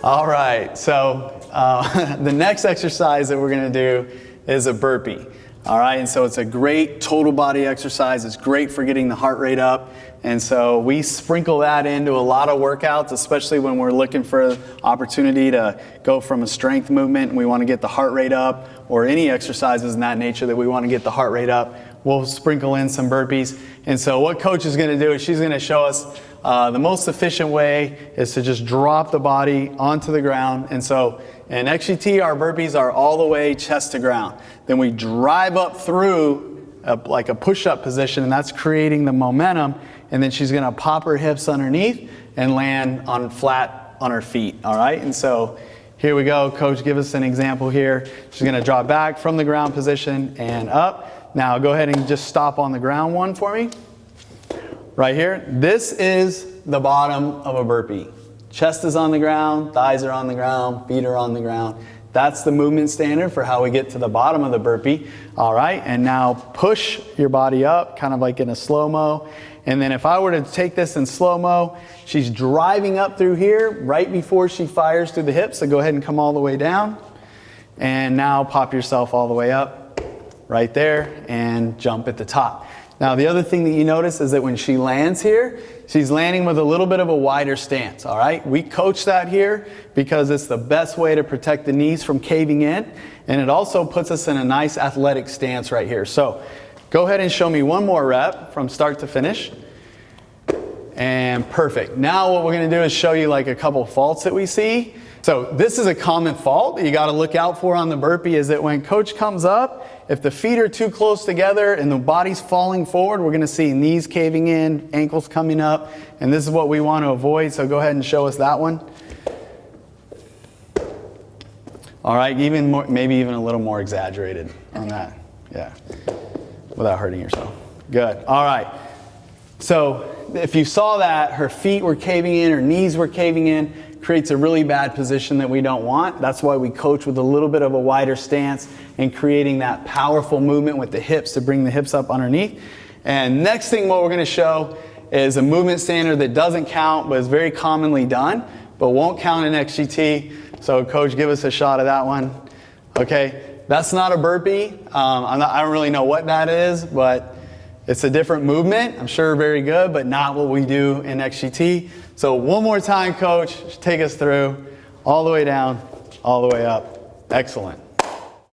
All right, so the next exercise that we're gonna do is a burpee. All right, and so it's a great total body exercise. It's great for getting the heart rate up. And so we sprinkle that into a lot of workouts, especially when we're looking for opportunity to go from a strength movement and we want to get the heart rate up, or any exercises in that nature that we want to get the heart rate up. We'll sprinkle in some burpees. And so what Coach is going to do is she's going to show us the most efficient way is to just drop the body onto the ground. And so in XGT, our burpees are all the way chest to ground. Then we drive up through like a push-up position, and that's creating the momentum. And then she's gonna pop her hips underneath and land on flat on her feet, all right? And so here we go. Coach, give us an example here. She's gonna drop back from the ground position and up. Now go ahead and just stop on the ground one for me. Right here. This is the bottom of a burpee. Chest is on the ground, thighs are on the ground, feet are on the ground. That's the movement standard for how we get to the bottom of the burpee. All right, and now push your body up, kind of like in a slow-mo. And then if I were to take this in slow-mo, she's driving up through here right before she fires through the hips. So go ahead and come all the way down. And now pop yourself all the way up right there and jump at the top. Now the other thing that you notice is that when she lands here, she's landing with a little bit of a wider stance, all right? We coach that here because it's the best way to protect the knees from caving in, and it also puts us in a nice athletic stance right here. So go ahead and show me one more rep from start to finish. And perfect. Now what we're gonna do is show you like a couple faults that we see. So this is a common fault that you gotta look out for on the burpee, is that when Coach comes up, if the feet are too close together and the body's falling forward, we're gonna see knees caving in, ankles coming up, and this is what we want to avoid. So go ahead and show us that one. All right, even more, maybe even a little more exaggerated on that. Yeah, without hurting yourself. Good, all right. So if you saw that, her feet were caving in, her knees were caving in, creates a really bad position that we don't want. That's why we coach with a little bit of a wider stance and creating that powerful movement with the hips to bring the hips up underneath. And next thing what we're gonna show is a movement standard that doesn't count, but is very commonly done, but won't count in XGT. So Coach, give us a shot of that one. Okay, that's not a burpee. I don't really know what that is, but it's a different movement. I'm sure very good, but not what we do in XGT. So one more time, Coach, take us through all the way down, all the way up. Excellent.